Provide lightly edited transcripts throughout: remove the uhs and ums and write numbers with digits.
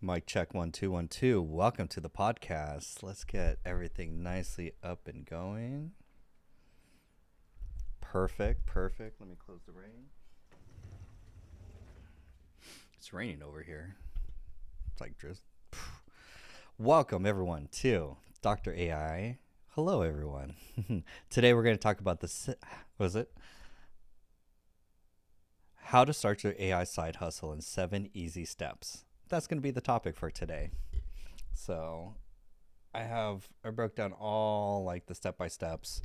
Mic check 1 2 1 2. Welcome to the podcast. Let's get everything nicely up and going. Perfect. Let me close the rain. It's raining over here. It's like drizzle. Welcome everyone to Dr. AI. Hello everyone. Today we're going to talk about how to start your AI side hustle in 7 easy steps. That's going to be the topic for today. So I broke down all like the step-by-steps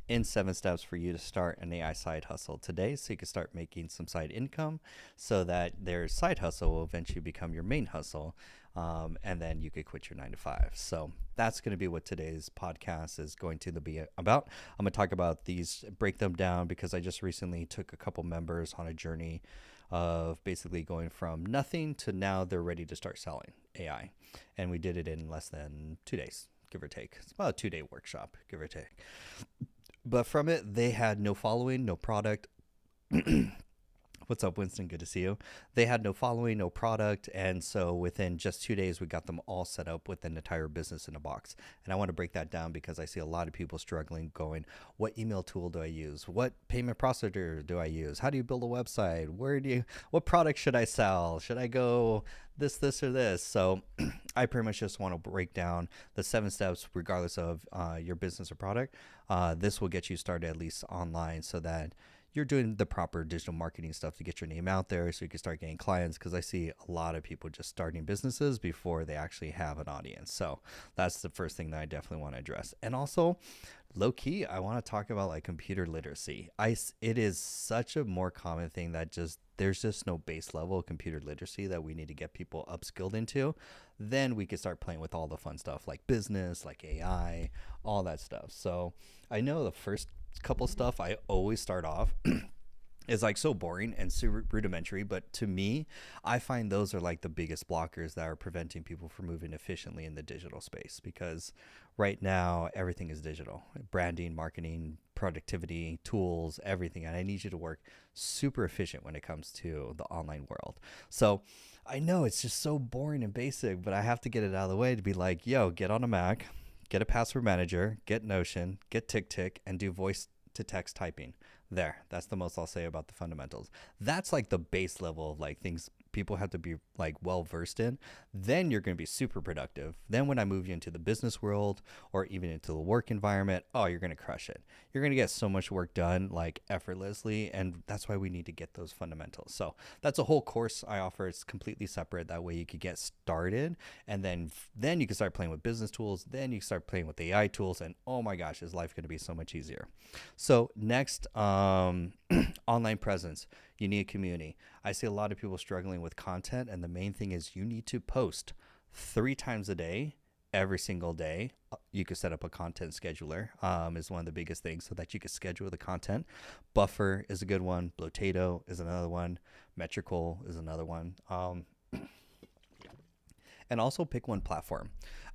in 7 steps for you to start an AI side hustle today, so you can start making some side income so that their side hustle will eventually become your main hustle, and then you could quit your 9 to 5. So that's going to be what today's podcast is going to be about. I'm going to talk about these, break them down, because I just recently took a couple members on a journey of basically going from nothing to now they're ready to start selling AI. And we did it in less than 2 days, give or take. It's about a 2-day workshop, give or take. But from it, they had no following, no product. What's up, Winston? Good to see you. They had no following, no product. And so within just 2 days, we got them all set up with an entire business in a box. And I want to break that down because I see a lot of people struggling going, what email tool do I use? What payment processor do I use? How do you build a website? What product should I sell? Should I go this, or this? So I pretty much just want to break down the 7 steps, regardless of your business or product. This will get you started at least online so that you're doing the proper digital marketing stuff to get your name out there so you can start getting clients, because I see a lot of people just starting businesses before they actually have an audience. So that's the first thing that I definitely want to address. And also, low key, I want to talk about like computer literacy. It is such a more common thing that there's just no base level of computer literacy that we need to get people upskilled into. Then we can start playing with all the fun stuff like business, like AI, all that stuff. So I know the first couple stuff I always start off is like so boring and super rudimentary, but to me, I find those are like the biggest blockers that are preventing people from moving efficiently in the digital space, because right now everything is digital: branding, marketing, productivity, tools, everything. And I need you to work super efficient when it comes to the online world. So I know it's just so boring and basic, but I have to get it out of the way to be like, yo, get on a Mac, get a password manager, get Notion, get TickTick, and do voice to text typing. That's the most I'll say about the fundamentals. That's like the base level of like things people have to be like well versed in. Then you're going to be super productive. Then when I move you into the business world or even into the work environment, you're going to crush it. You're going to get so much work done like effortlessly, and that's why we need to get those fundamentals. So that's a whole course I offer. It's completely separate. That way you could get started, and then you can start playing with business tools. Then you can start playing with AI tools, and oh my gosh, is life going to be so much easier. So next, online presence. You need a community. I see a lot of people struggling with content, and the main thing is you need to post 3 times a day, every single day. You could set up a content scheduler, is one of the biggest things, so that you can schedule the content. Buffer is a good one. Blotato is another one. Metrical is another one. And also pick one platform.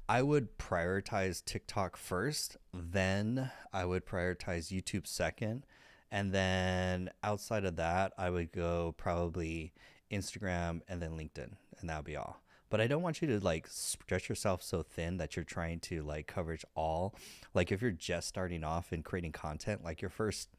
I would prioritize TikTok first, then I would prioritize YouTube second, and then outside of that, I would go probably Instagram and then LinkedIn, and that would be all. But I don't want you to like stretch yourself so thin that you're trying to like coverage all. Like if you're just starting off and creating content, like your first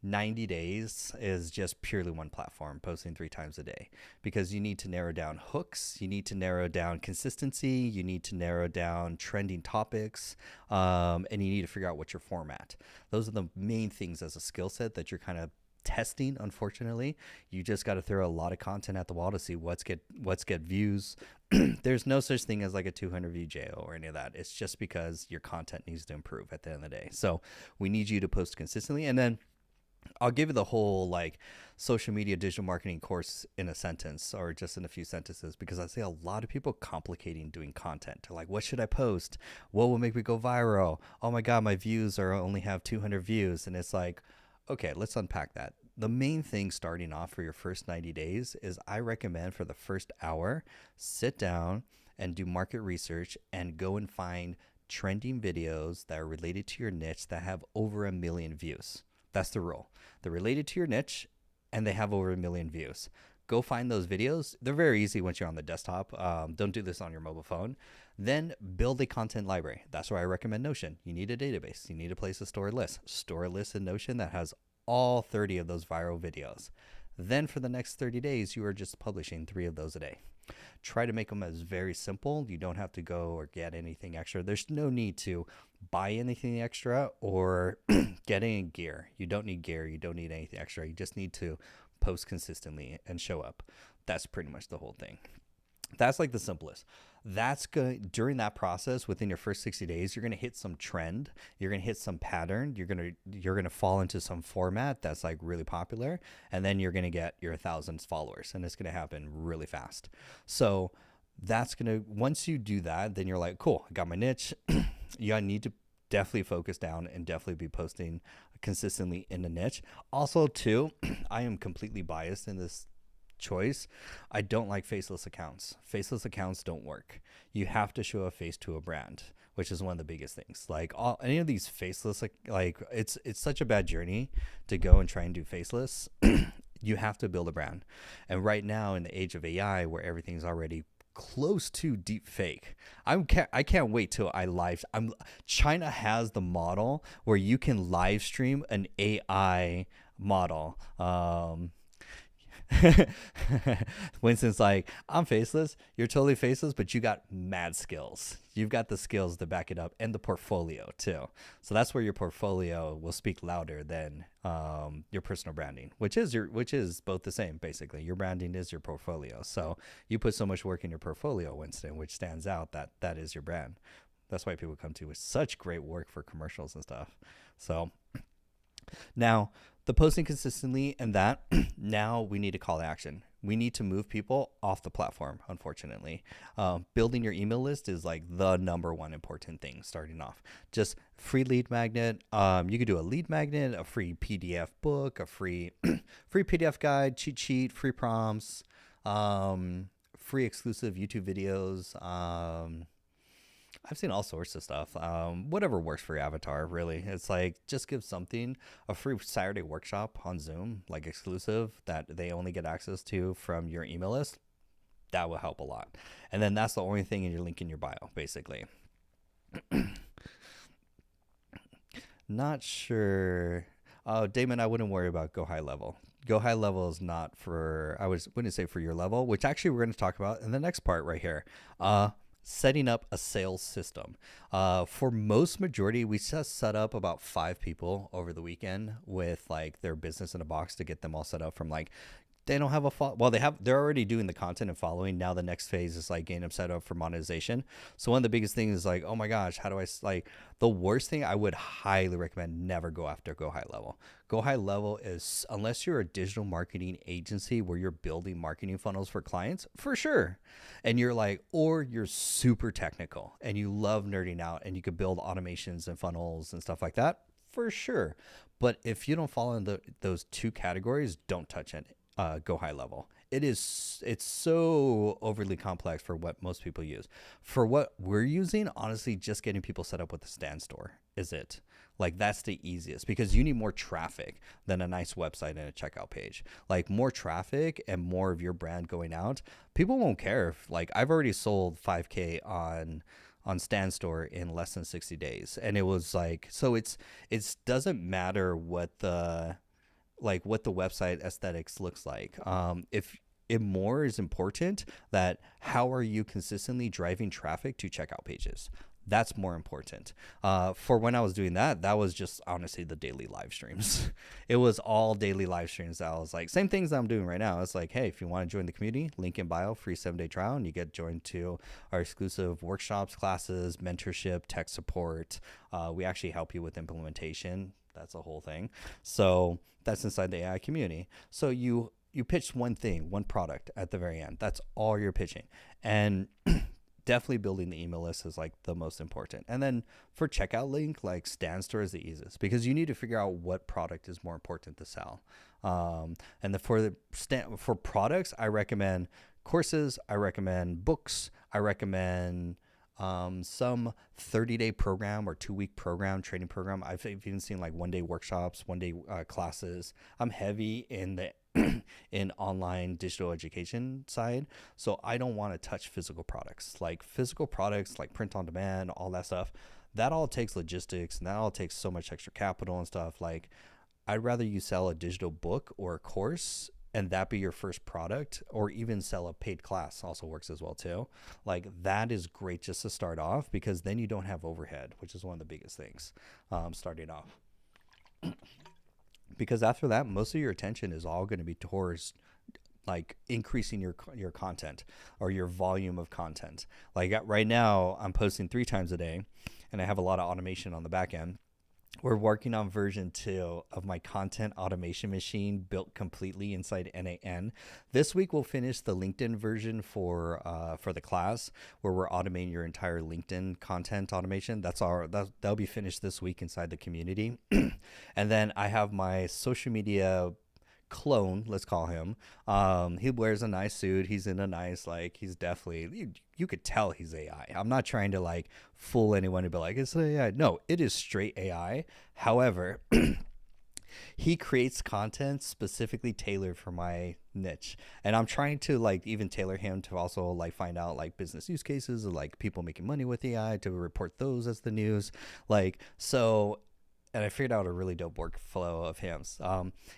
90 days is just purely one platform, posting 3 times a day, because you need to narrow down hooks, you need to narrow down consistency, you need to narrow down trending topics, and you need to figure out what's your format. Those are the main things as a skill set that you're kind of testing. Unfortunately, you just got to throw a lot of content at the wall to see what's get views. There's no such thing as like a 200 view JO or any of that. It's just because your content needs to improve at the end of the day. So we need you to post consistently, and then I'll give you the whole like social media digital marketing course in a sentence or just in a few sentences, because I see a lot of people complicating doing content. They're like, what should I post? What will make me go viral? Oh my God, my views only have 200 views. And it's like, okay, let's unpack that. The main thing starting off for your first 90 days is I recommend for the first hour, sit down and do market research and go and find trending videos that are related to your niche that have over 1 million views. That's the rule. They're related to your niche and they have over 1 million views. Go find those videos. They're very easy once you're on the desktop. Don't do this on your mobile phone. Then build a content library. That's why I recommend Notion. You need a database. You need a place to store a list. Store a list in Notion that has all 30 of those viral videos. Then for the next 30 days, you are just publishing 3 of those a day. Try to make them as very simple. You don't have to go or get anything extra. There's no need to buy anything extra or get any gear. You don't need gear. You don't need anything extra. You just need to post consistently and show up. That's pretty much the whole thing. That's like the simplest. That's good. During that process, within your first 60 days, you're going to hit some trend. You're going to hit some pattern. You're going to fall into some format that's like really popular. And then you're going to get your 1,000 followers, and it's going to happen really fast. So that's going to, once you do that, then you're like, cool, I got my niche. You need to definitely focus down and definitely be posting consistently in the niche. Also too, I am completely biased in this choice. I don't like faceless accounts. Faceless accounts don't work. You have to show a face to a brand, which is one of the biggest things. Like any of these faceless, like it's such a bad journey to go and try and do faceless. You have to build a brand. And right now in the age of AI, where everything's already close to deep fake, I can't wait till China has the model where you can live stream an AI model. Winston's like, I'm faceless. You're totally faceless, but you got mad skills. You've got the skills to back it up, and the portfolio too. So that's where your portfolio will speak louder than your personal branding, which is both the same basically. Your branding is your portfolio. So you put so much work in your portfolio, Winston, which stands out, that is your brand. That's why people come to you with such great work for commercials and stuff. So now, the posting consistently and that, now we need a call to action. We need to move people off the platform, unfortunately. Building your email list is like the number one important thing starting off. Just free lead magnet. You could do a lead magnet, a free PDF book, a free PDF guide, cheat sheet, free prompts, free exclusive YouTube videos. I've seen all sorts of stuff. Whatever works for your avatar, really. It's like, just give something, a free Saturday workshop on Zoom, like exclusive, that they only get access to from your email list. That will help a lot. And then that's the only thing in your link in your bio, basically. Not sure. Damon, I wouldn't worry about Go High Level. Go High Level is not for, wouldn't say for your level, which actually we're going to talk about in the next part right here. Setting up a sales system. For most majority, we just set up about 5 people over the weekend with like their business in a box to get them all set up from like, they don't have they're already doing the content and following. Now the next phase is like getting them set up for monetization. So one of the biggest things is like, oh my gosh, how do I, like, the worst thing, I would highly recommend never go after Go High Level. Go High Level is, unless you're a digital marketing agency where you're building marketing funnels for clients, for sure. And you're like, or you're super technical and you love nerding out and you could build automations and funnels and stuff like that, for sure. But if you don't fall in those 2 categories, don't touch it. Go High Level. It's so overly complex for what most people use. For what we're using, honestly, just getting people set up with a stand store is it. Like, that's the easiest, because you need more traffic than a nice website and a checkout page. Like, more traffic and more of your brand going out. People won't care if, like, I've already sold 5K on Stand Store in less than 60 days. And it was like, so it doesn't matter what the website aesthetics looks like. If more is important, that how are you consistently driving traffic to checkout pages? That's more important. For when I was doing that was just honestly the daily live streams. It was all daily live streams. I was like, same things that I'm doing right now. It's like, hey, if you want to join the community, link in bio, free 7-day trial, and you get joined to our exclusive workshops, classes, mentorship, tech support. We actually help you with implementation. That's a whole thing. So that's inside the AI community. So you pitch one thing, one product at the very end. That's all you're pitching. And definitely building the email list is like the most important. And then for checkout link, like Stand Store is the easiest, because you need to figure out what product is more important to sell. And for products, I recommend courses. I recommend books. I recommend some 30-day program or 2-week program, training program. I've even seen like 1-day workshops, 1-day classes. I'm heavy in the in online digital education side. So I don't want to touch physical products, like print on demand, all that stuff. That all takes logistics, and that all takes so much extra capital and stuff. Like, I'd rather you sell a digital book or a course and that be your first product, or even sell a paid class also works as well too. Like, that is great just to start off, because then you don't have overhead, which is one of the biggest things starting off. Because after that, most of your attention is all going to be towards like increasing your content or your volume of content. Like right now, I'm posting 3 times a day, and I have a lot of automation on the back end. We're working on version 2 of my content automation machine, built completely inside NAN. This week we'll finish the LinkedIn version for the class, where we're automating your entire LinkedIn content automation. That'll be finished this week inside the community. And then I have my social media clone, let's call him. He wears a nice suit. He's in a nice, like, he's definitely, you could tell he's AI. I'm not trying to like fool anyone to be like, it's AI. No, it is straight AI. However, he creates content specifically tailored for my niche, and I'm trying to like even tailor him to also like find out like business use cases of like people making money with AI, to report those as the news. Like, so, and I figured out a really dope workflow of him.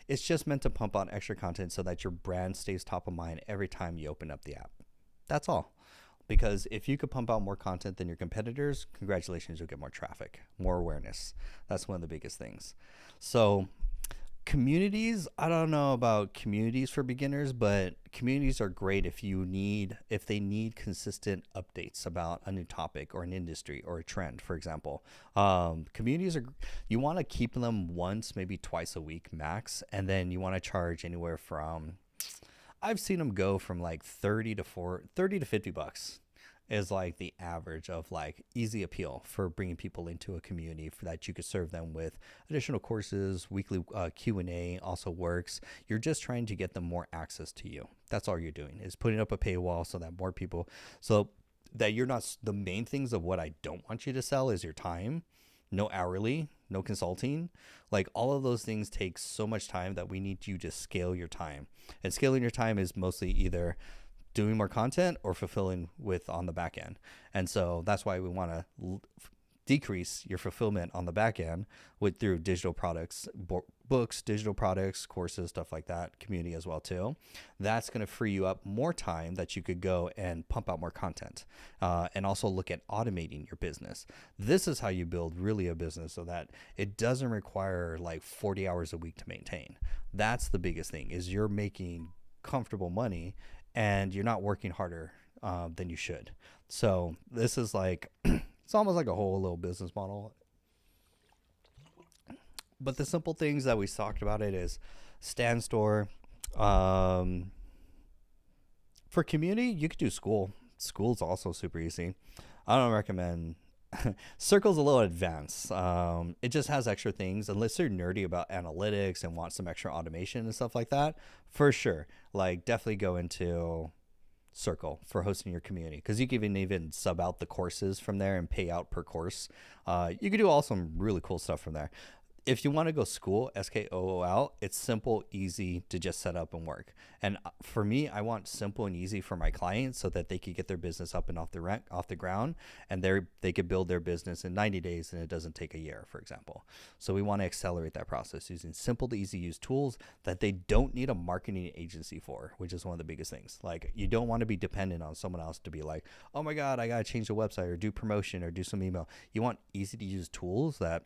It's just meant to pump out extra content so that your brand stays top of mind every time you open up the app. That's all. Because if you could pump out more content than your competitors, congratulations, you'll get more traffic, more awareness. That's one of the biggest things. So communities, I don't know about communities for beginners, but communities are great if they need consistent updates about a new topic or an industry or a trend, for example. Communities you want to keep them once, maybe twice a week max, and then you want to charge anywhere from, I've seen them go from like 30 to $50 is like the average of like easy appeal for bringing people into a community, for that you could serve them with additional courses. Weekly Q&A also works. You're just trying to get them more access to you. That's all you're doing, is putting up a paywall so that more people, so that you're not, the main things of what I don't want you to sell is your time. No hourly, no consulting. Like, all of those things take so much time that we need you to scale your time. And scaling your time is mostly either doing more content or fulfilling with on the back end. And so that's why we want to decrease your fulfillment on the back end through digital products, books, digital products, courses, stuff like that, community as well too. That's going to free you up more time that you could go and pump out more content, and also look at automating your business. This is how you build really a business, so that it doesn't require like 40 hours a week to maintain. That's the biggest thing, is you're making comfortable money and you're not working harder than you should. So this is like, it's almost like a whole little business model. But the simple things that we talked about it is stand store. For community, you could do school. School's also super easy. I don't recommend Circle's a little advanced. It just has extra things. Unless you're nerdy about analytics and want some extra automation and stuff like that, for sure. Like, definitely go into Circle for hosting your community, because you can even sub out the courses from there and pay out per course. You can do all some really cool stuff from there. If you want to go school, SKOOL, it's simple, easy to just set up and work. And for me, I want simple and easy for my clients, so that they could get their business up and off the ground, and they could build their business in 90 days, and it doesn't take a year, for example. So we want to accelerate that process using simple to easy use tools that they don't need a marketing agency for, which is one of the biggest things. Like, you don't want to be dependent on someone else to be like, oh my God, I got to change the website or do promotion or do some email. You want easy to use tools that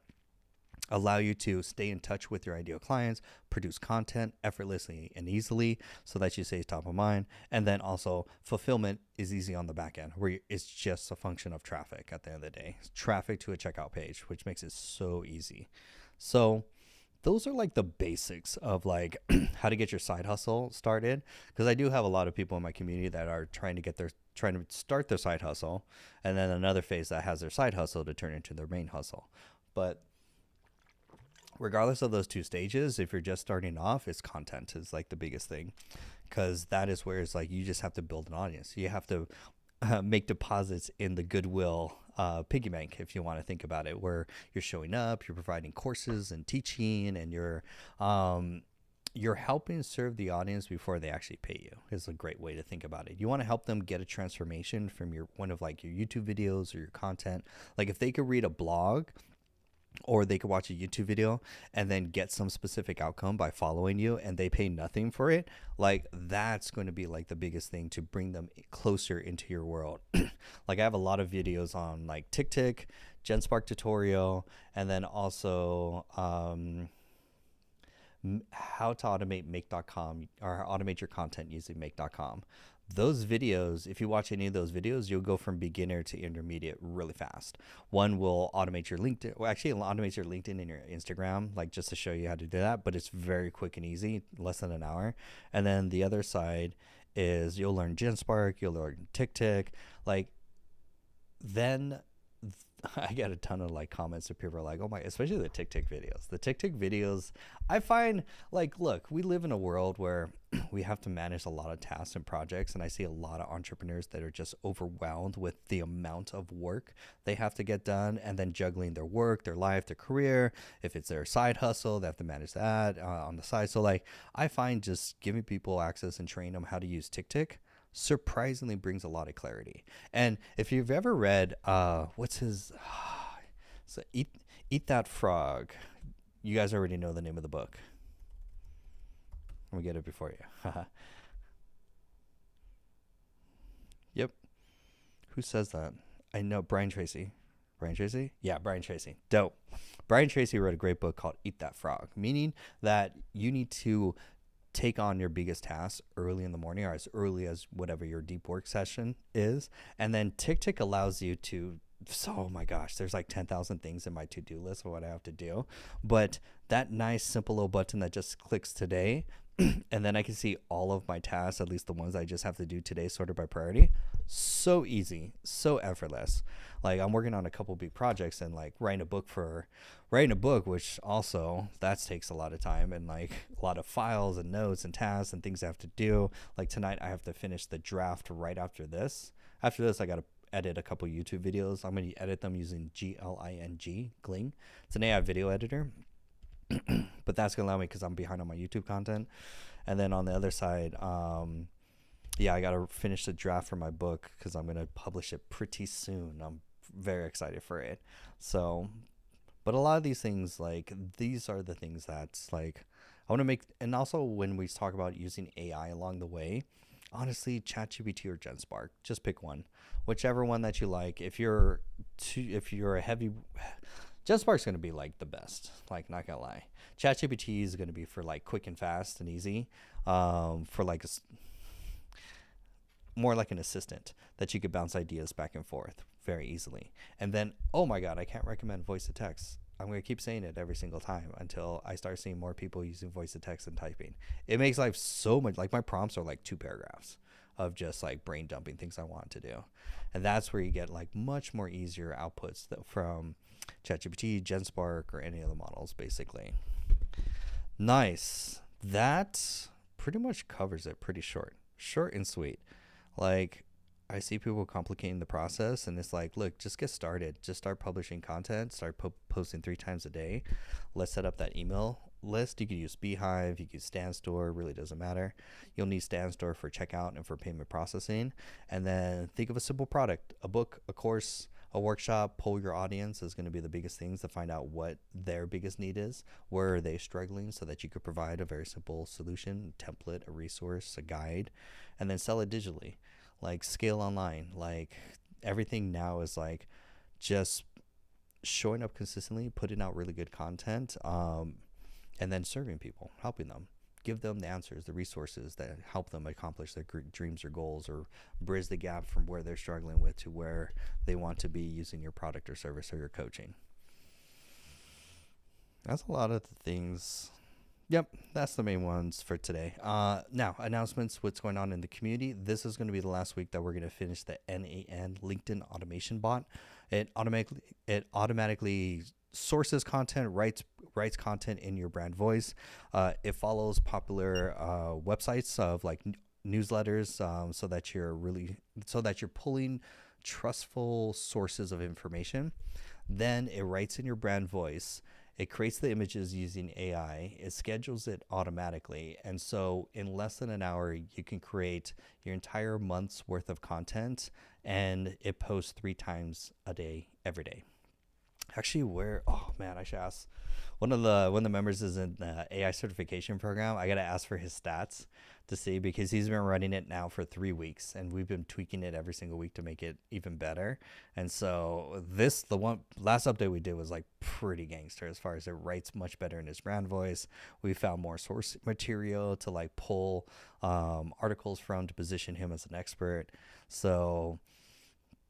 allow you to stay in touch with your ideal clients, produce content effortlessly and easily, so that you stay top of mind. And then also fulfillment is easy on the back end, where it's just a function of traffic at the end of the day. It's traffic to a checkout page, which makes it so easy. So those are like the basics of like how to get your side hustle started. Because I do have a lot of people in my community that are trying to start their side hustle, and then another phase that has their side hustle to turn into their main hustle. But regardless of those two stages, if you're just starting off, it's content is like the biggest thing, because that is where it's like you just have to build an audience. You have to make deposits in the Goodwill piggy bank, if you want to think about it, where you're showing up, you're providing courses and teaching, and you're you're helping serve the audience before they actually pay you is a great way to think about it. You want to help them get a transformation from your one of like your YouTube videos or your content. Like if they could read a blog or they could watch a YouTube video and then get some specific outcome by following you and they pay nothing for it, like that's going to be like the biggest thing to bring them closer into your world. Like I have a lot of videos on like TikTok, GenSpark tutorial, and then also how to automate make.com or automate your content using make.com. Those videos, if you watch any of those videos, you'll go from beginner to intermediate really fast. One will automate your LinkedIn. Well, actually, it'll automate your LinkedIn and your Instagram, like just to show you how to do that. But it's very quick and easy, less than an hour. And then the other side is you'll learn GenSpark, you'll learn TikTok. Like then I get a ton of like comments of people are like, oh my, especially the TikTok videos. The TikTok videos, I find like, look, we live in a world where we have to manage a lot of tasks and projects. And I see a lot of entrepreneurs that are just overwhelmed with the amount of work they have to get done and then juggling their work, their life, their career. If it's their side hustle, they have to manage that on the side. So like, I find just giving people access and train them how to use TikTok surprisingly brings a lot of clarity. And if you've ever read what's his so eat that frog, you guys already know the name of the book. Let me get it before you. Yep. Who says that? I know Brian Tracy. Brian Tracy? Yeah, Brian Tracy. Dope. Brian Tracy wrote a great book called Eat That Frog, meaning that you need to take on your biggest tasks early in the morning or as early as whatever your deep work session is. And then TikTok allows you to, so, oh my gosh, there's like 10,000 things in my to-do list of what I have to do. But that nice, simple little button that just clicks today, and then I can see all of my tasks, at least the ones I just have to do today, sorted by priority. So easy, so effortless. Like I'm working on a couple big projects and like writing a book, which also that takes a lot of time and like a lot of files and notes and tasks and things I have to do. Like tonight I have to finish the draft right after this. After this, I got to edit a couple YouTube videos. I'm going to edit them using Gling. It's an AI video editor. But that's going to allow me because I'm behind on my YouTube content. And then on the other side, yeah, I got to finish the draft for my book because I'm going to publish it pretty soon. I'm very excited for it. So, but a lot of these things, like these are the things that's like, I want to make, and also when we talk about using AI along the way, honestly, ChatGPT or GenSpark, just pick one, whichever one that you like. If you're a heavy, GenSpark's going to be like the best, like not gonna lie. ChatGPT is going to be for like quick and fast and easy, for like more like an assistant that you could bounce ideas back and forth very easily. And then, oh my God, I can't recommend voice to text. I'm going to keep saying it every single time until I start seeing more people using voice to text and typing. It makes life so much, like my prompts are like 2 paragraphs of just like brain dumping things I want to do. And that's where you get like much more easier outputs from ChatGPT, GenSpark, or any of the models basically. Nice. That pretty much covers it. Pretty short and sweet. Like I see people complicating the process and it's like, look, just get started. Just start publishing content, start posting 3 times a day. Let's set up that email list. You could use Beehive, you could use StanStore, really doesn't matter. You'll need StanStore for checkout and for payment processing. And then think of a simple product, a book, a course, a workshop. Poll your audience is going to be the biggest things to find out what their biggest need is. Where are they struggling so that you could provide a very simple solution, a template, a resource, a guide, and then sell it digitally. Like scale online. Like everything now is like just showing up consistently, putting out really good content, and then serving people, helping them, give them the answers, the resources that help them accomplish their dreams or goals or bridge the gap from where they're struggling with to where they want to be using your product or service or your coaching. That's a lot of the things. Yep, that's the main ones for today. Now, announcements, what's going on in the community. This is going to be the last week that we're going to finish the NAN LinkedIn automation bot. It automatically sources content, writes content in your brand voice. It follows popular websites of like newsletters, so that you're pulling trustful sources of information. Then it writes in your brand voice. It creates the images using AI. It schedules it automatically. And so in less than an hour, you can create your entire month's worth of content, and it posts 3 times a day, every day. Actually, oh man, I should ask. One of the members is in the AI certification program. I gotta ask for his stats to see, because he's been running it now for 3 weeks, and we've been tweaking it every single week to make it even better. And so the one last update we did was like pretty gangster, as far as it writes much better in his brand voice. We found more source material to like pull articles from to position him as an expert. So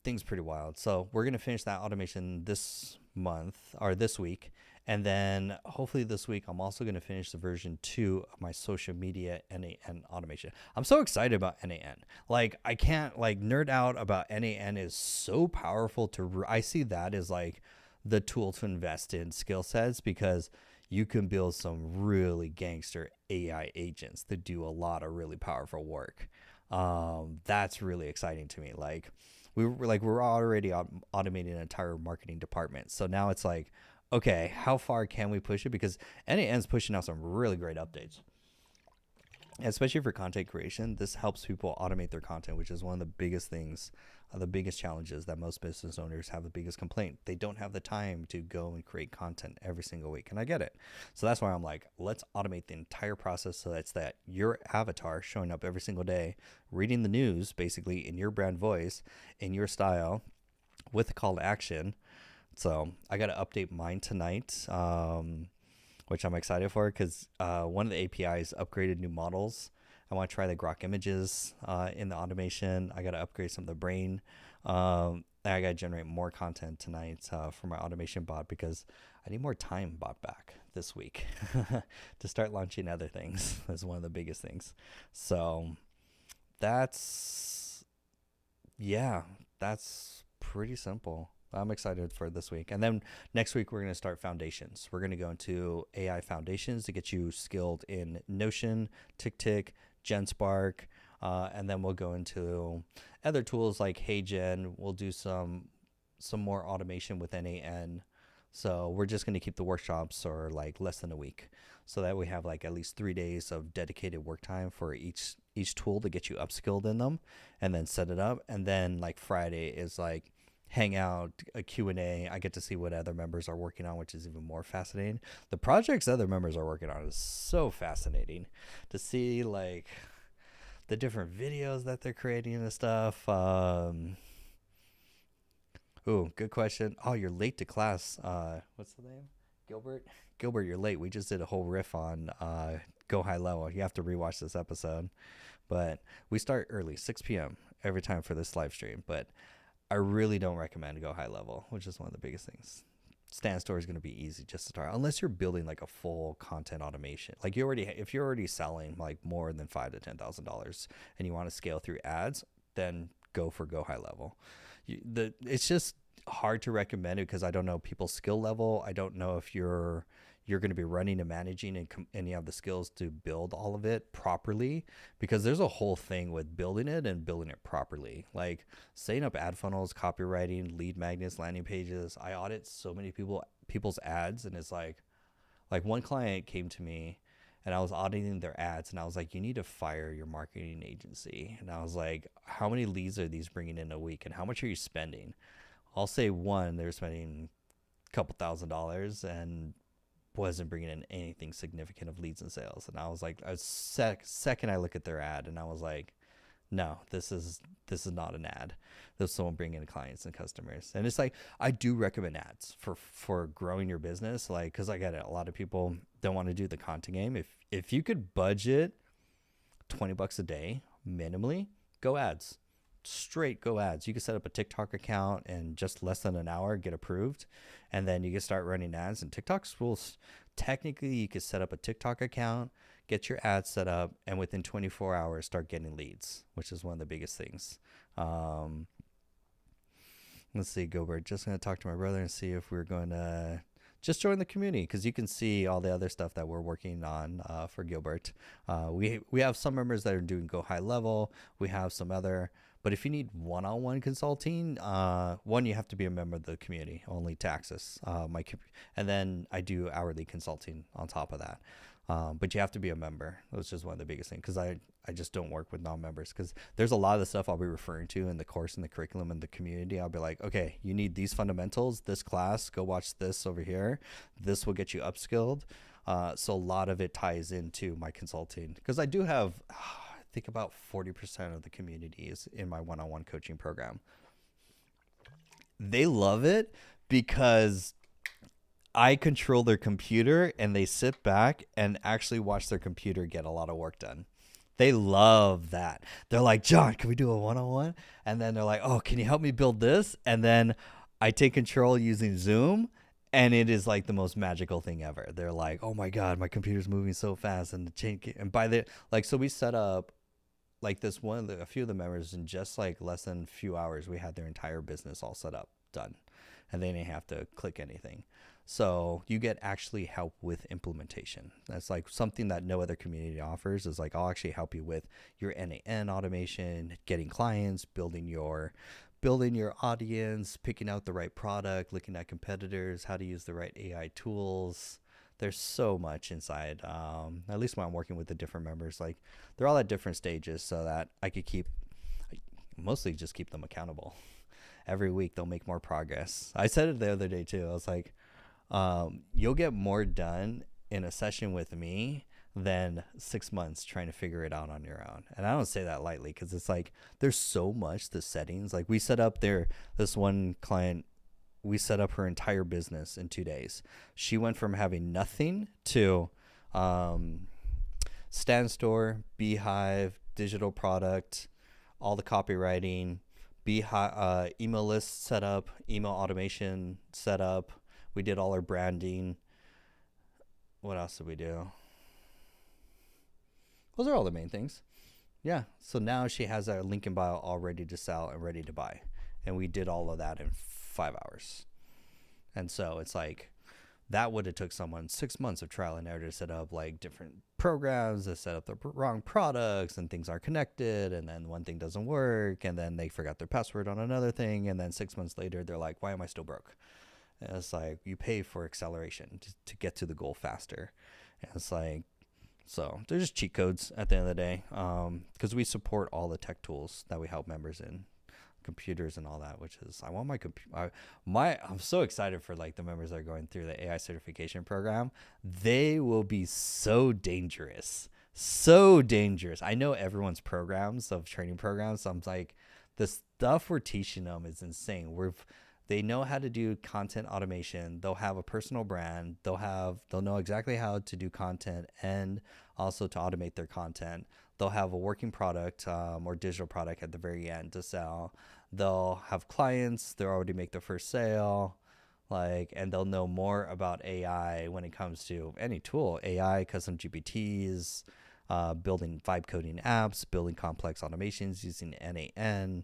things pretty wild. So we're gonna finish that automation this month or this week, and then hopefully this week I'm also gonna finish the version 2 of my social media NAN automation. I'm so excited about NAN. Like I can't like nerd out about NAN. Is so powerful I see that as like the tool to invest in skill sets, because you can build some really gangster AI agents that do a lot of really powerful work. That's really exciting to me. Like we're already automating an entire marketing department. So now it's like, okay, how far can we push it? Because NAN's pushing out some really great updates. And especially for content creation, this helps people automate their content, which is one of the biggest things, the biggest challenges that most business owners have. The biggest complaint: they don't have the time to go and create content every single week. And I get it. So that's why I'm like, let's automate the entire process, so that's that your avatar showing up every single day, reading the news basically in your brand voice, in your style, with a call to action. So I got to update mine tonight, which I'm excited for, because one of the APIs upgraded new models. I want to try the Grok images in the automation. I got to upgrade some of the brain. I got to generate more content tonight for my automation bot, because I need more time bot back this week to start launching other things. That's one of the biggest things. So that's pretty simple. I'm excited for this week. And then next week, we're going to start foundations. We're going to go into AI foundations to get you skilled in Notion, TickTick, GenSpark. And then we'll go into other tools like HeyGen. We'll do some more automation with NAN. So we're just going to keep the workshops or like less than a week, so that we have like at least 3 days of dedicated work time for each tool to get you upskilled in them, and then set it up. And then like Friday is like hangout, a Q&A. I get to see what other members are working on, which is even more fascinating. The projects other members are working on is so fascinating to see, like the different videos that they're creating and stuff. Good question. Oh, you're late to class. What's the name? Gilbert, you're late. We just did a whole riff on Go High Level. You have to rewatch this episode. But we start early, 6 p.m. every time for this live stream. But I really don't recommend Go High Level, which is one of the biggest things. Stand Store is going to be easy just to start, unless you're building like a full content automation. Like if you're already selling like more than $5,000 to $10,000 and you want to scale through ads, then go for Go High Level. It's just hard to recommend it because I don't know people's skill level. I don't know if you're going to be running and managing and you have the skills to build all of it properly, because there's a whole thing with building it and building it properly. Like setting up ad funnels, copywriting, lead magnets, landing pages. I audit so many people's ads, and it's like one client came to me and I was auditing their ads, and I was like, you need to fire your marketing agency. And I was like, how many leads are these bringing in a week, and how much are you spending? I'll say one, they're spending a couple $1,000s and wasn't bringing in anything significant of leads and sales. And I was like, second I look at their ad, and I was like, no, this is not an ad. There's someone bringing in clients and customers. And it's like, I do recommend ads for growing your business. Like, cause I get it. A lot of people don't want to do the content game. If you could budget $20 a day minimally, go ads. Straight go ads. You can set up a TikTok account and just less than an hour get approved, and then you can start running ads. And TikTok's rules, technically you could set up a TikTok account, get your ads set up, and within 24 hours start getting leads, which is one of the biggest things. Let's see, Gilbert, just going to talk to my brother and see if we're going to just join the community, because you can see all the other stuff that we're working on for Gilbert. We have some members that are doing Go High Level. We have some other But if you need one-on-one consulting, one, you have to be a member of the community only to access and then I do hourly consulting on top of that. But you have to be a member. That's just one of the biggest things, because I just don't work with non-members, because there's a lot of the stuff I'll be referring to in the course and the curriculum and the community. I'll be like, okay, you need these fundamentals, this class, go watch this over here. This will get you upskilled. So a lot of it ties into my consulting, because I do have, I think about 40% of the community is in my one-on-one coaching program. They love it because I control their computer and they sit back and actually watch their computer get a lot of work done. They love that. They're like, John, can we do a one-on-one? And then they're like, oh, can you help me build this? And then I take control using Zoom, and it is like the most magical thing ever. They're like, oh my God, my computer's moving so fast. And so we set up like this a few of the members, in just like less than a few hours, we had their entire business all set up, done. And they didn't have to click anything. So you get actually help with implementation. That's like something that no other community offers, is like, I'll actually help you with your end-to-end automation, getting clients, building your audience, picking out the right product, looking at competitors, how to use the right AI tools. There's so much inside. At least when I'm working with the different members, like they're all at different stages, so that I could mostly just keep them accountable. Every week they'll make more progress. I said it the other day too. I was like, you'll get more done in a session with me than 6 months trying to figure it out on your own. And I don't say that lightly, because it's like there's so much, the settings. Like we set up this one client, we set up her entire business in 2 days. She went from having nothing to Stand Store, Beehive, digital product, all the copywriting, Beehive, email list set up, email automation set up. We did all our branding. What else did we do? Those are all the main things. Yeah. So now she has a link in bio all ready to sell and ready to buy. And we did all of that in 5 hours. And so it's like, that would have took someone 6 months of trial and error to set up like different programs, to set up the wrong products, and things are connected, and then one thing doesn't work, and then they forgot their password on another thing, and then 6 months later they're like, why am I still broke? And it's like, you pay for acceleration to get to the goal faster. And it's like, so they're just cheat codes at the end of the day, because we support all the tech tools that we help members in, computers and all that, which is, I want my computer. I'm so excited for like the members that are going through the AI certification program. They will be so dangerous. I know everyone's programs of training programs. So I'm like, the stuff we're teaching them is insane. They know how to do content automation. They'll have a personal brand. They'll know exactly how to do content and also to automate their content. They'll have a working product or digital product at the very end to sell. They'll have clients. They'll already make their first sale, and they'll know more about AI when it comes to any tool, AI, custom GPTs, building vibe coding apps, building complex automations using NAN.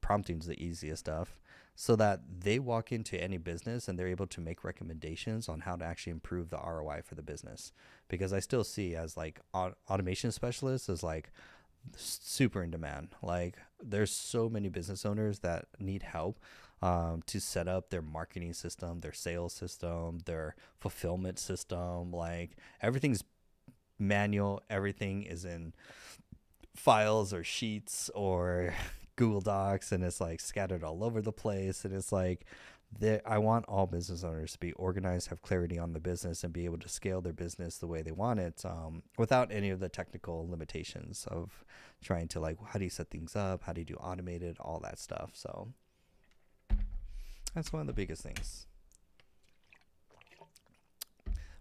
Prompting is the easiest stuff, so that they walk into any business and they're able to make recommendations on how to actually improve the ROI for the business. Because I still see as like automation specialists as like super in demand. Like there's so many business owners that need help to set up their marketing system, their sales system, their fulfillment system. Like everything's manual. Everything is in files or sheets or Google Docs, and it's like scattered all over the place. And it's like, I want all business owners to be organized, have clarity on the business, and be able to scale their business the way they want it, without any of the technical limitations of trying to like, how do you set things up? How do you do automated, all that stuff. So that's one of the biggest things.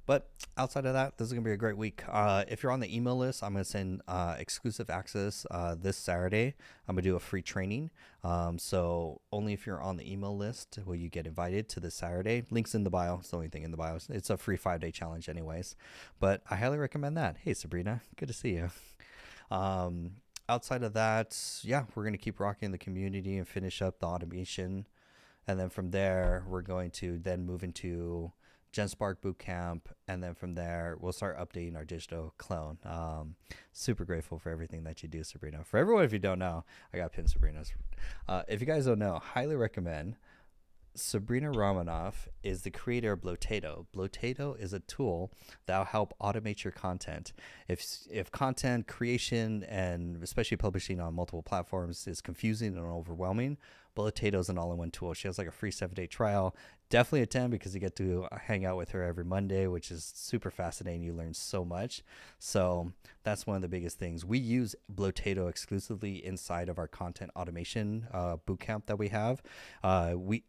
But outside of that, this is going to be a great week. If you're on the email list, I'm going to send exclusive access this Saturday. I'm going to do a free training. So only if you're on the email list will you get invited to this Saturday. Link's in the bio. It's the only thing in the bio. It's a free 5-day challenge anyways. But I highly recommend that. Hey, Sabrina. Good to see you. Outside of that, yeah, we're going to keep rocking the community and finish up the automation. And then from there, we're going to then move into GenSpark Bootcamp, and then from there we'll start updating our digital clone. Super grateful for everything that you do, Sabrina. For everyone, if you don't know, I got pinned Sabrina's. If you guys don't know, highly recommend. Sabrina Romanoff is the creator of Blotato. Blotato is a tool that will help automate your content. If content creation and especially publishing on multiple platforms is confusing and overwhelming, Blotato is an all-in-one tool. She has like a free 7-day trial. Definitely attend because you get to hang out with her every Monday, which is super fascinating. You learn so much. So that's one of the biggest things. We use Blotato exclusively inside of our content automation bootcamp that we have.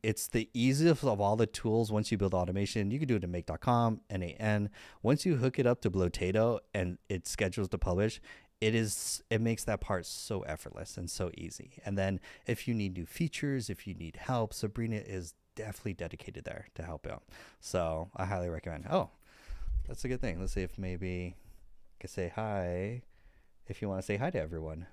It's the easiest of all the tools. Once you build automation, you can do it in make.com, NAN. Once you hook it up to Blotato and it schedules to publish, it makes that part so effortless and so easy. And then if you need new features, if you need help, Sabrina is definitely dedicated there to help out. So I highly recommend. Oh, that's a good thing. Let's see if maybe I can say hi if you want to say hi to everyone,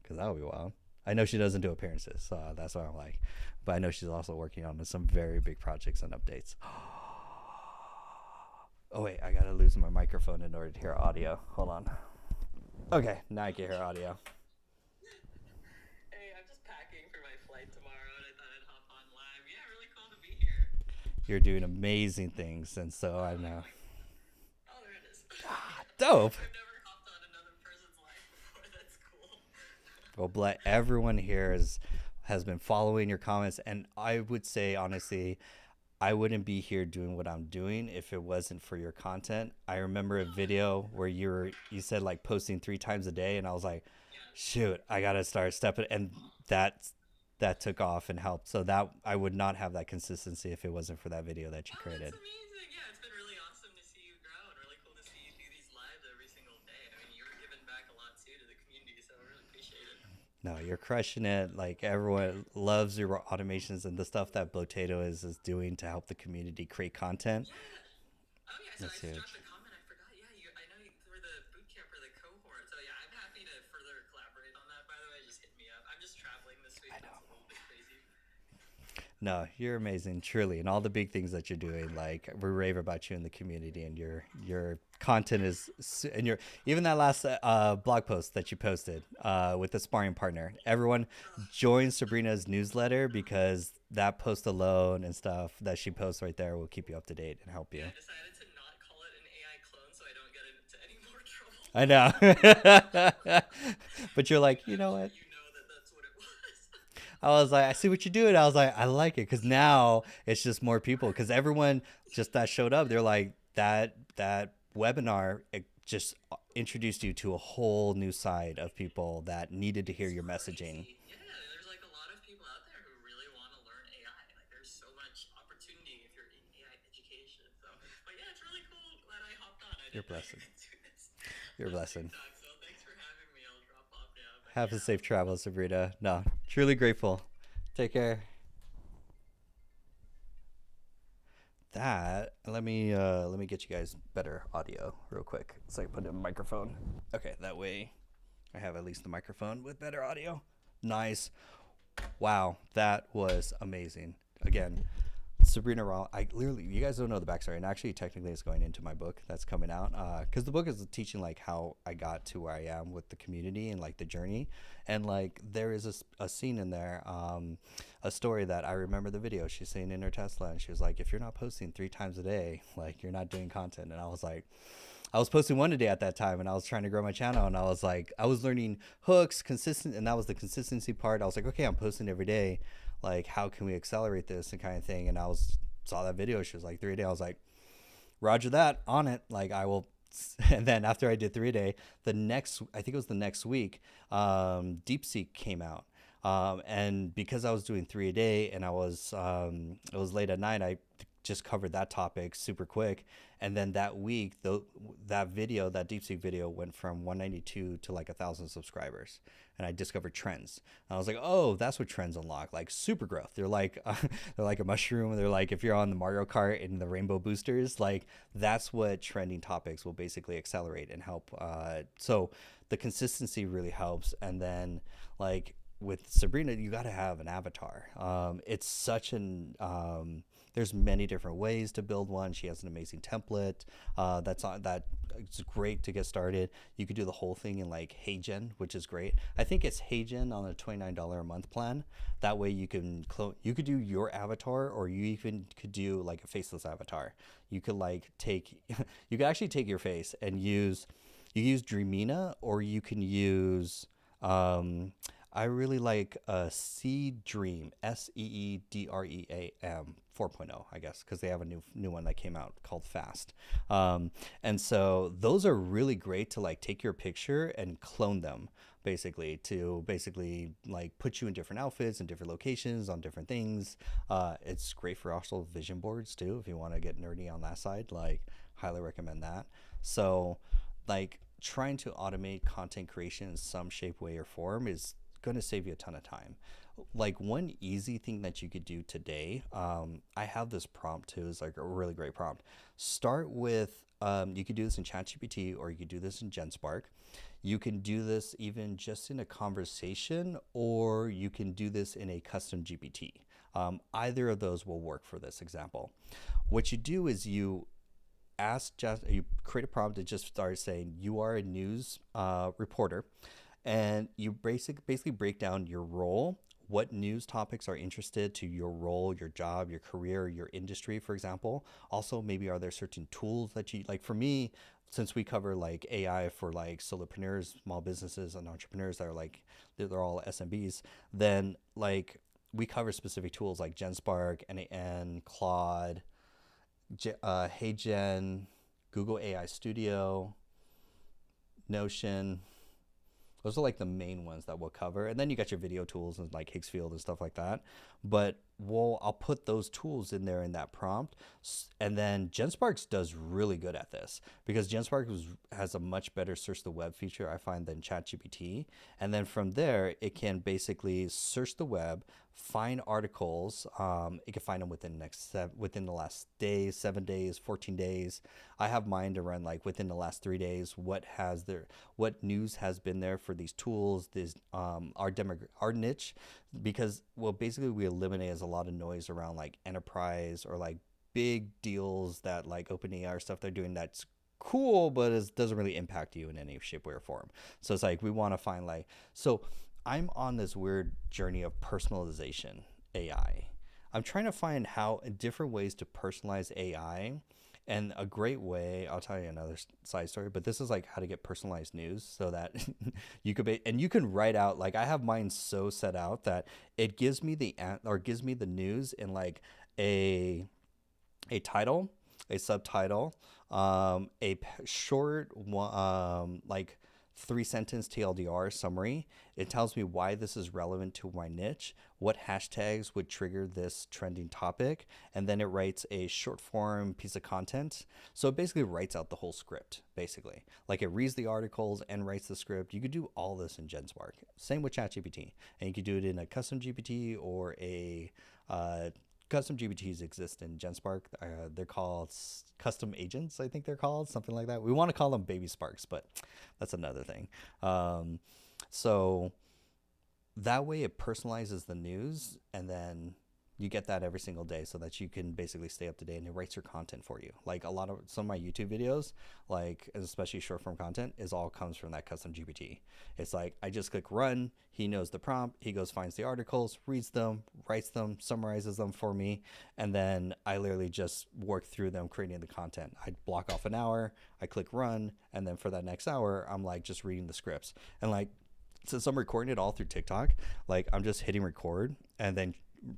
because that would be wild. I know she doesn't do appearances, so that's what I'm like. But I know she's also working on some very big projects and updates. Oh wait, I gotta lose my microphone in order to hear audio. Hold on. Okay, now I can hear audio. Hey, I'm just packing for my flight tomorrow, and I thought I'd hop on live. Yeah, really cool to be here. You're doing amazing things, and so I know. Oh, there it is. Dope. I've never hopped on another person's live before. That's cool. Well, everyone here has been following your comments, and I would say honestly, I wouldn't be here doing what I'm doing if it wasn't for your content. I remember a video where you said like posting 3 times a day, and I was like, shoot, I gotta start stepping, and that took off and helped. So that I would not have that consistency if it wasn't for that video that you created. That's amazing. Yeah, it's been really awesome to see you grow, and really cool to see you do these lives every single day. I mean, you're giving back a lot too to the community, so I really appreciate it. No, you're crushing it. Like everyone loves your automations and the stuff that Blotato is doing to help the community create content. Yeah. Oh, yeah, so That's I just huge. dropped a comment. I forgot. Yeah, I know you for the boot camp or the cohort. So, yeah, I'm happy to further collaborate on that, by the way. Just hit me up. I'm just traveling this week. I That's know. a little bit crazy. No, you're amazing, truly, and all the big things that you're doing. Like we rave about you in the community, and your content and your even that last blog post that you posted with the sparring partner. Everyone join Sabrina's newsletter because that post alone and stuff that she posts right there will keep you up to date and help you. I decided to not call it an AI clone so I don't get into any more trouble. I know. But you're like, you know what? You know that that's what it was. I was like, I see what you're doing. I was like, I like it because now it's just more people. Because everyone just that showed up, they're like, that webinar it just introduced you to a whole new side of people that needed to hear your messaging. Yeah, there's like a lot of people out there who really want to learn AI. Like there's so much opportunity if you're in AI education. So, but yeah, it's really cool. Glad I hopped on. I You're didn't blessed. do this. You're blessed. So thanks for having me. I'll drop off now. But Have a yeah. safe travel, Sabrina. No, truly grateful. Take care. That let me get you guys better audio real quick so I can put it in the microphone. Okay, that way I have at least the microphone with better audio. Nice. Wow, that was amazing. Again, Sabrina Raw. I literally, you guys don't know the backstory, and actually, technically, it's going into my book that's coming out. Because the book is teaching like how I got to where I am with the community and like the journey, and like there is a scene in there, a story that I remember the video. She's saying in her Tesla, and she was like, "If you're not posting 3 times a day, like you're not doing content." And I was like, I was posting 1 a day at that time, and I was trying to grow my channel, and I was like, I was learning hooks, consistent, and that was the consistency part. I was like, okay, I'm posting every day. Like, how can we accelerate this and kind of thing? And saw that video. She was like 3 a day. I was like, Roger that, on it. Like I will. And then after I did 3 a day, I think it was the next week, DeepSeek came out. And because I was doing 3 a day and it was late at night, I just covered that topic super quick. And then that week, that DeepSeek video went from 192 to like 1,000 subscribers. And I discovered trends. And I was like, oh, that's what trends unlock, like super growth. They're like a mushroom. They're like, if you're on the Mario Kart and the rainbow boosters, like that's what trending topics will basically accelerate and help. So the consistency really helps. And then like with Sabrina, you got to have an avatar. It's such an, There's many different ways to build one. She has an amazing template. That's on that. It's great to get started. You could do the whole thing in like HeyGen, which is great. I think it's HeyGen on a $29 a month plan. That way you can clone. You could do your avatar, or you even could do like a faceless avatar. You could like take. You could actually take your face and use. You use Dreamina, or you can use. I really like Seed Dream, Seedream 4.0, I guess, because they have a new one that came out called Fast. And so those are really great to like take your picture and clone them, basically, to basically like put you in different outfits and different locations on different things. It's great for also vision boards too, if you want to get nerdy on that side. Like, highly recommend that. So, like, trying to automate content creation in some shape, way, or form is going to save you a ton of time. Like, one easy thing that you could do today, I have this prompt too. It's like a really great prompt. Start with, you could do this in ChatGPT, or you could do this in GenSpark. You can do this even just in a conversation, or you can do this in a custom GPT. Either of those will work for this example. What you do is you create a prompt that just starts saying you are a news reporter, and you basically break down your role, what news topics are interested to your role, your job, your career, your industry, for example. Also, maybe are there certain tools that you like? For me, since we cover like AI for like solopreneurs, small businesses, and entrepreneurs that are like they're all SMBs, then like we cover specific tools like GenSpark, NAN, Claude, HeyGen, Google AI Studio, Notion. Those are like the main ones that we'll cover. And then you got your video tools and like Higgsfield and stuff like that. But I'll put those tools in there in that prompt. And then GenSparks does really good at this, because GenSparks has a much better search the web feature, I find, than ChatGPT. And then from there, it can basically search the web, find articles. It can find them within the last day, 7 days, 14 days. I have mine to run like within the last 3 days. What news has been there for these tools, our niche, because basically we eliminate a lot of noise around like enterprise or like big deals that like OpenAI or stuff they're doing that's cool, but it doesn't really impact you in any shape, way, or form. So it's like we want to find like so. I'm on this weird journey of personalization AI. I'm trying to find how different ways to personalize AI. And a great way, I'll tell you another side story, but this is like how to get personalized news so that you can write out, like I have mine so set out that it gives me gives me the news in like a title, a subtitle, short like 3-sentence TLDR summary. It tells me why this is relevant to my niche, what hashtags would trigger this trending topic, and then it writes a short form piece of content. So it basically writes out the whole script, basically. Like it reads the articles and writes the script. You could do all this in GenSpark. Same with ChatGPT. And you could do it in a custom GPT or a custom GPTs exist in GenSpark. They're called custom agents, I think they're called, something like that. We want to call them baby sparks, but that's another thing. So that way it personalizes the news, and then you get that every single day so that you can basically stay up to date, and it writes your content for you. Like some of my YouTube videos, like especially short form content, is all comes from that custom GPT. It's like I just click run, he knows the prompt, he goes finds the articles, reads them, writes them, summarizes them for me, and then I literally just work through them creating the content. I block off an hour, I click run, and then for that next hour I'm like just reading the scripts. And like since I'm recording it all through TikTok, like I'm just hitting record and then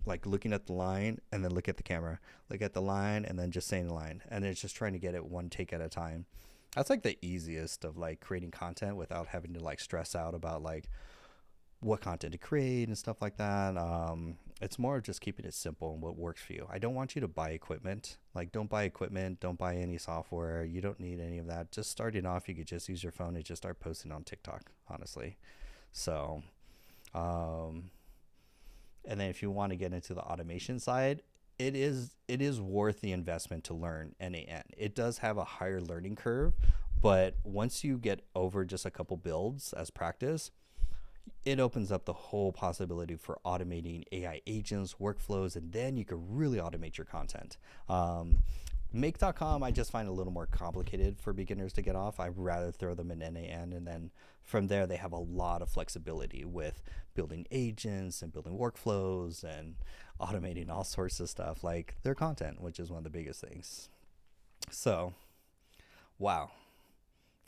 like looking at the line and then look at the camera, look at the line and then just saying the line, and it's just trying to get it one take at a time. That's like the easiest of like creating content without having to like stress out about like what content to create and stuff like that. It's more of just keeping it simple and what works for you. I don't want you to buy equipment. Like don't buy equipment, don't buy any software. You don't need any of that. Just starting off, you could just use your phone and just start posting on TikTok, honestly. So and then if you want to get into the automation side, it is worth the investment to learn NAN. It does have a higher learning curve, but once you get over just a couple builds as practice, it opens up the whole possibility for automating AI agents, workflows, and then you can really automate your content. Make.com, I just find a little more complicated for beginners to get off. I'd rather throw them in NAN, and then from there, they have a lot of flexibility with building agents and building workflows and automating all sorts of stuff like their content, which is one of the biggest things. So, wow,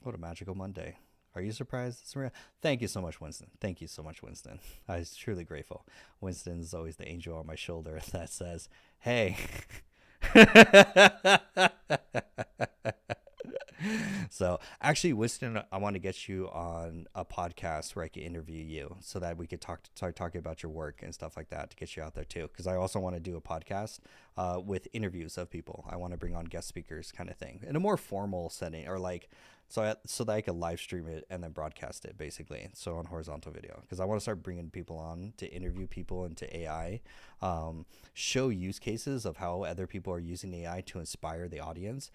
what a magical Monday. Are you surprised? Thank you so much, Winston. Thank you so much, Winston. I was truly grateful. Winston's always the angel on my shoulder that says, hey. So actually, Winston, I want to get you on a podcast where I can interview you so that we could start talking about your work and stuff like that to get you out there too. Because I also want to do a podcast with interviews of people. I want to bring on guest speakers kind of thing in a more formal setting, or like so that I could live stream it and then broadcast it basically. So on horizontal video, because I want to start bringing people on to interview people into AI, show use cases of how other people are using AI to inspire the audience.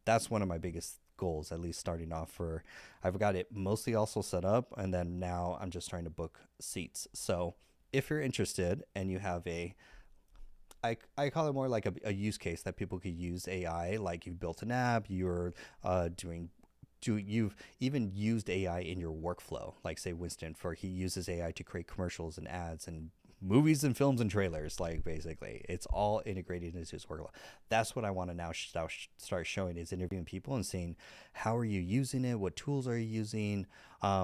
That's one of my biggest goals, at least starting off. For I've got it mostly also set up, and then now I'm just trying to book seats. So if you're interested and you have I call it more like a use case that people could use AI, like you built an app, you're you've even used AI in your workflow, like say Winston, for he uses AI to create commercials and ads and movies and films and trailers. Like basically it's all integrated into his workflow. That's what I want to now start showing, is interviewing people and seeing how are you using it, what tools are you using,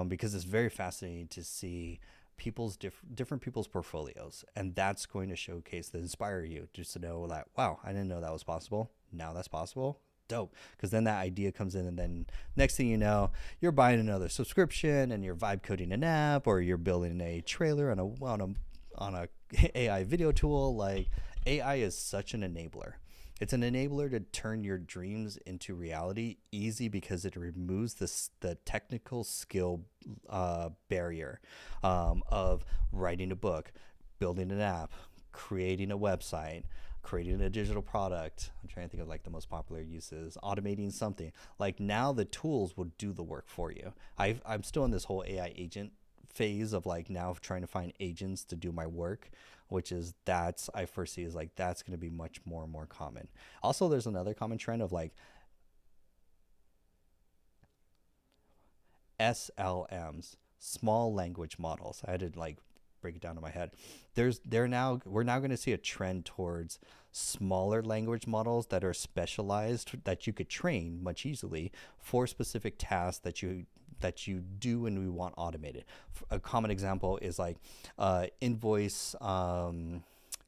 because it's very fascinating to see people's different people's portfolios, and that's going to showcase that inspire you just to know that, wow, I didn't know that was possible, now that's possible. Dope. Because then that idea comes in, and then next thing you know, you're buying another subscription and you're vibe coding an app, or you're building a trailer on a AI video tool. Like AI is such an enabler. It's an enabler to turn your dreams into reality easy, because it removes the technical skill barrier of writing a book, building an app, creating a website, creating a digital product. I'm trying to think of like the most popular uses, automating something. Like now the tools will do the work for you. I'm still in this whole AI agent phase of like now trying to find agents to do my work, which is that's I foresee is like that's going to be much more and more common. Also, there's another common trend of like SLMs, small language models. I had to like break it down in my head. We're now going to see a trend towards smaller language models that are specialized, that you could train much easily for specific tasks that you do and we want automated. A common example is like invoice,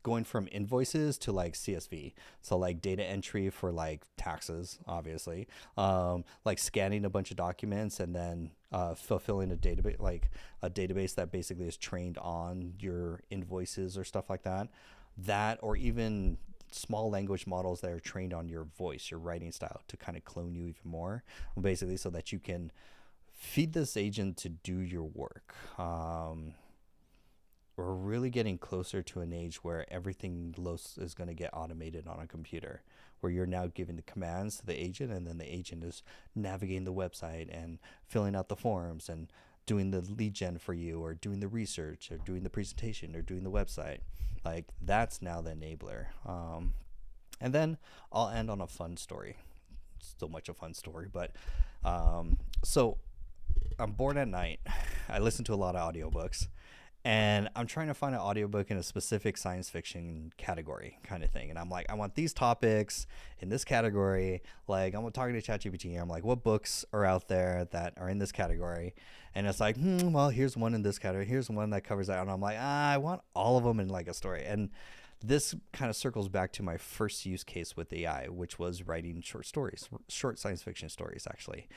going from invoices to like CSV. So like data entry for like taxes, obviously, like scanning a bunch of documents and then fulfilling a database that basically is trained on your invoices or stuff like that. That, or even small language models that are trained on your voice, your writing style, to kind of clone you even more, basically, so that you can feed this agent to do your work. We're really getting closer to an age where everything is going to get automated on a computer, where you're now giving the commands to the agent, and then the agent is navigating the website and filling out the forms and doing the lead gen for you, or doing the research, or doing the presentation, or doing the website. Like that's now the enabler. And then I'll end on a fun story. Still much a fun story, but so I'm bored at night. I listen to a lot of audiobooks, and I'm trying to find an audiobook in a specific science fiction category kind of thing. And I'm like, I want these topics in this category. Like I'm talking to ChatGPT. I'm like, what books are out there that are in this category? And it's like, well, here's one in this category. Here's one that covers that. And I'm like, I want all of them in like a story. And this kind of circles back to my first use case with AI, which was writing short stories, short science fiction stories, actually.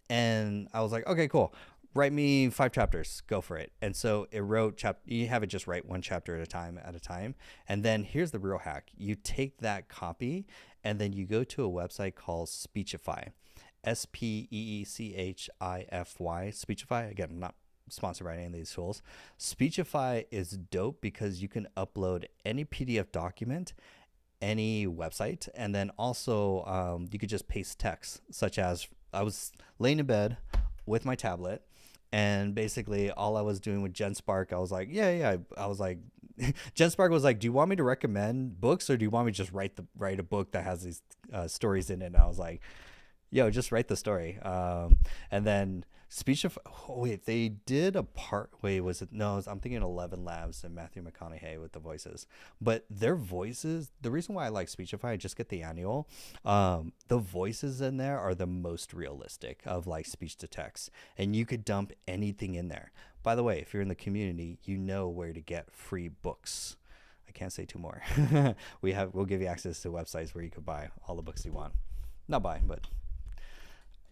And I was like, okay, cool. Write me 5 chapters, go for it. And so it wrote you have it just write one chapter at a time. And then here's the real hack. You take that copy and then you go to a website called Speechify, Speechify, Speechify. Again, I'm not sponsored by any of these tools. Speechify is dope because you can upload any PDF document, any website, and then also you could just paste text, such as I was laying in bed with my tablet, And basically, all I was doing with GenSpark, I was like, yeah, yeah. I was like, GenSpark was like, do you want me to recommend books, or do you want me to just write a book that has these stories in it? And I was like, yo, just write the story. And then oh, wait, they did a part. Wait, was it? No, I'm thinking 11 Labs and Matthew McConaughey with the voices. But their voices, the reason why I like Speechify, I just get the annual. The voices in there are the most realistic of like speech to text, and you could dump anything in there. By the way, if you're in the community, you know where to get free books. I can't say two more. We'll give you access to websites where you could buy all the books you want. Not buy, but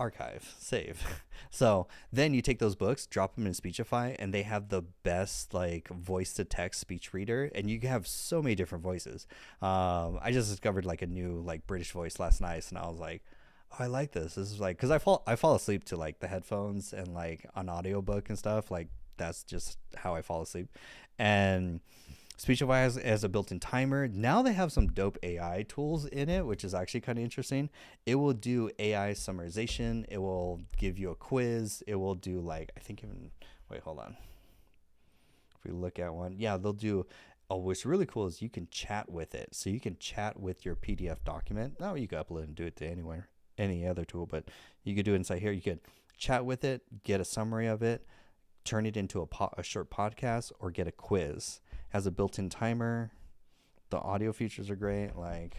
archive, save. So then you take those books, drop them in Speechify, and they have the best like voice to text speech reader, and you can have so many different voices. I just discovered like a new like British voice last night, and I was like, oh, I like this. This is like, because I fall asleep to like the headphones and like on audiobook and stuff. Like that's just how I fall asleep, and Speechify has a built-in timer. Now they have some dope AI tools in it, which is actually kind of interesting. It will do AI summarization. It will give you a quiz. It will do like, I think even, wait, hold on. If we look at one, yeah, they'll do. Oh, what's really cool is you can chat with it. So you can chat with your PDF document. Now you can upload and do it to anywhere, any other tool, but you could do it inside here. You could chat with it, get a summary of it, turn it into a short podcast, or get a quiz. Has a built-in timer. The audio features are great. Like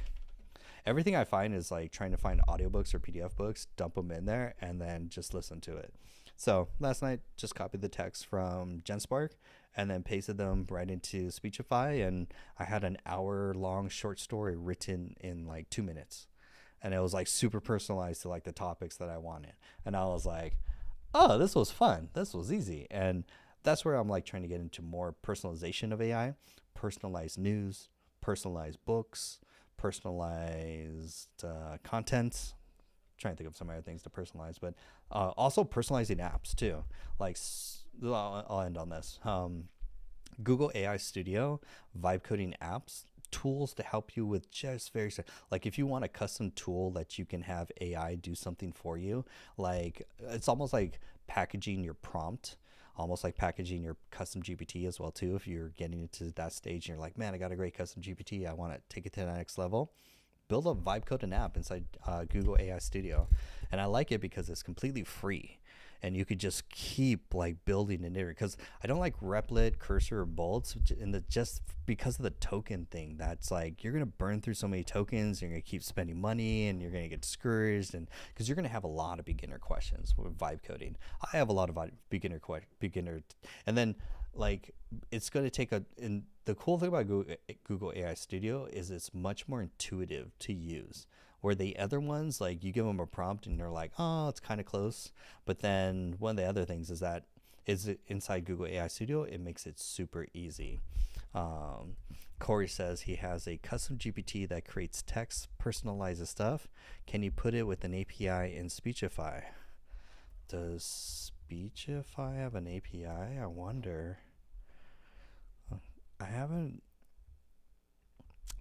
everything I find is like trying to find audiobooks or PDF books, dump them in there, and then just listen to it. So last night, just copied the text from GenSpark and then pasted them right into Speechify, and I had an hour-long short story written in like 2 minutes, and it was like super personalized to like the topics that I wanted. And I was like, oh, this was fun. This was easy. And that's where I'm like trying to get into more personalization of AI, personalized news, personalized books, personalized content. Trying to think of some other things to personalize, but also personalizing apps too. Like, I'll end on this. Google AI Studio, vibe coding apps, tools to help you with just very like if you want a custom tool that you can have AI do something for you, like it's almost like packaging your prompt, almost like packaging your custom GPT as well too. If you're getting into that stage and you're like, man, I got a great custom GPT, I want to take it to the next level, build a vibe code and app inside Google AI Studio. And I like it because it's completely free. And you could just keep like building and iterating. Because I don't like Replit, Cursor, or Bolts, and just because of the token thing. That's like you're gonna burn through so many tokens. You're gonna keep spending money, and you're gonna get discouraged. And because you're gonna have a lot of beginner questions with vibe coding. I have a lot of beginner, and then like it's going to take a, and the cool thing about Google AI Studio is it's much more intuitive to use, where the other ones, like you give them a prompt and they're like, oh, it's kind of close. But then one of the other things is that is inside Google AI Studio, it makes it super easy. um, Corey says he has a custom GPT that creates text, personalizes stuff. Can you put it with an API in Speechify? Does Speechify have an API? I wonder. I haven't.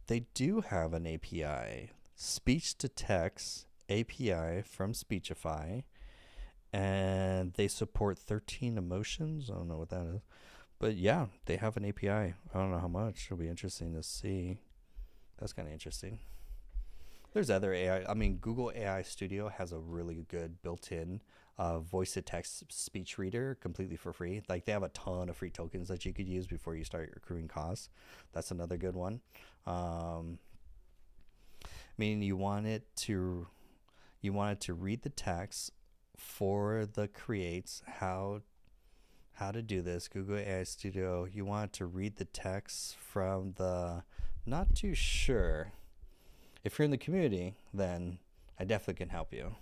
They do have an API, speech to text API from Speechify, and they support 13 emotions. I don't know what that is, but yeah, they have an API. I don't know how much. It'll be interesting to see. That's kind of interesting. There's other AI. I mean, Google AI Studio has a really good built-in voice to text speech reader completely for free. Like they have a ton of free tokens that you could use before you start accruing costs. That's another good one. Um, Meaning you want it to read the text for the creates how to do this. Google AI Studio. You want it to read the text from the not too sure. If you're in the community, then I definitely can help you.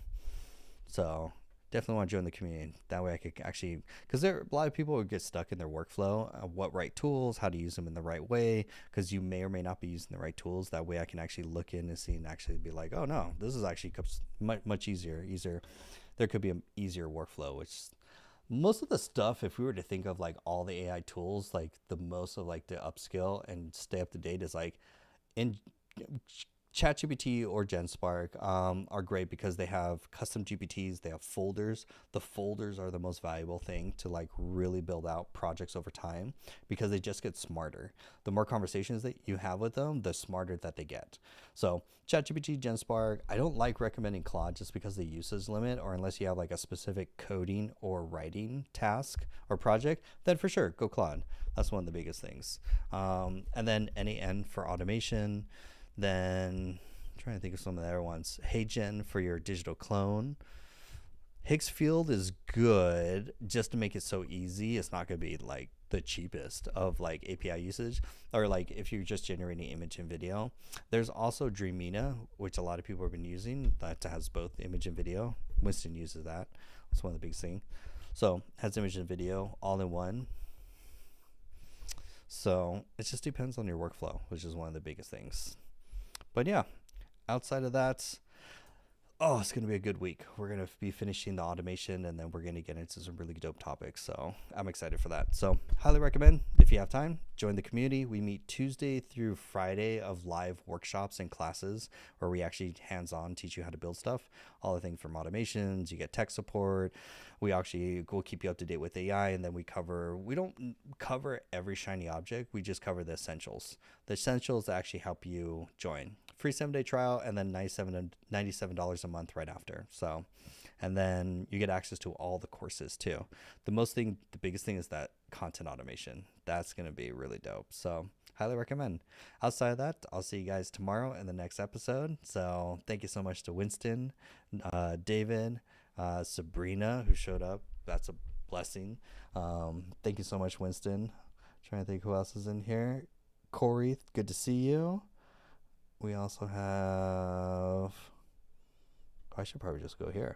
So definitely want to join the community. That way I could actually, because there are a lot of people who get stuck in their workflow, what right tools, how to use them in the right way, because you may or may not be using the right tools. That way I can actually look in and see and actually be like, oh no, this is actually much easier. There could be an easier workflow, which most of the stuff, if we were to think of like all the AI tools, like the most of like the upskill and stay up to date is like in ChatGPT or GenSpark are great because they have custom GPTs, they have folders. The folders are the most valuable thing to like really build out projects over time because they just get smarter. The more conversations that you have with them, the smarter that they get. So ChatGPT, GenSpark, I don't like recommending Claude just because the usage limit, or unless you have like a specific coding or writing task or project, then for sure go Claude. That's one of the biggest things. And then NAN for automation. Then I'm trying to think of some of the other ones. HeyGen for your digital clone. Higgsfield is good just to make it so easy. It's not going to be like the cheapest of like API usage, or like if you're just generating image and video. There's also Dreamina, which a lot of people have been using, that has both image and video. Winston uses that. That's one of the biggest things. So has image and video all in one. So it just depends on your workflow, which is one of the biggest things. But yeah, outside of that, oh, it's going to be a good week. We're going to be finishing the automation, and then we're going to get into some really dope topics. So I'm excited for that. So highly recommend, if you have time, join the community. We meet Tuesday through Friday of live workshops and classes where we actually hands-on teach you how to build stuff. All the things from automations, you get tech support. We'll keep you up to date with AI, and then we don't cover every shiny object. We just cover the essentials. The essentials that actually help you join. Free 7-day trial, and then $97 a month right after. So, and then you get access to all the courses too. The biggest thing is that content automation. That's going to be really dope. So highly recommend. Outside of that, I'll see you guys tomorrow in the next episode. So thank you so much to Winston, David, Sabrina, who showed up. That's a blessing. Thank you so much, Winston. Trying to think who else is in here. Corey, good to see you. We also have, I should probably just go here.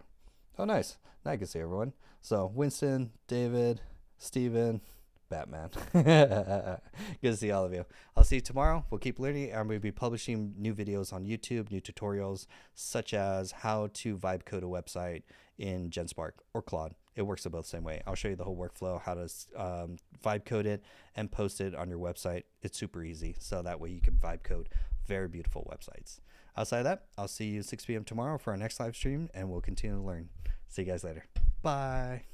Oh, nice. Now I can see everyone. So Winston, David, Steven, Batman. Good to see all of you. I'll see you tomorrow. We'll keep learning. I'm going to be publishing new videos on YouTube, new tutorials, such as how to vibe code a website in GenSpark or Claude. It works the both same way. I'll show you the whole workflow, how to vibe code it and post it on your website. It's super easy. So that way you can vibe code very beautiful websites. Outside of that, I'll see you 6 p.m. tomorrow for our next live stream, and we'll continue to learn. See you guys later. Bye.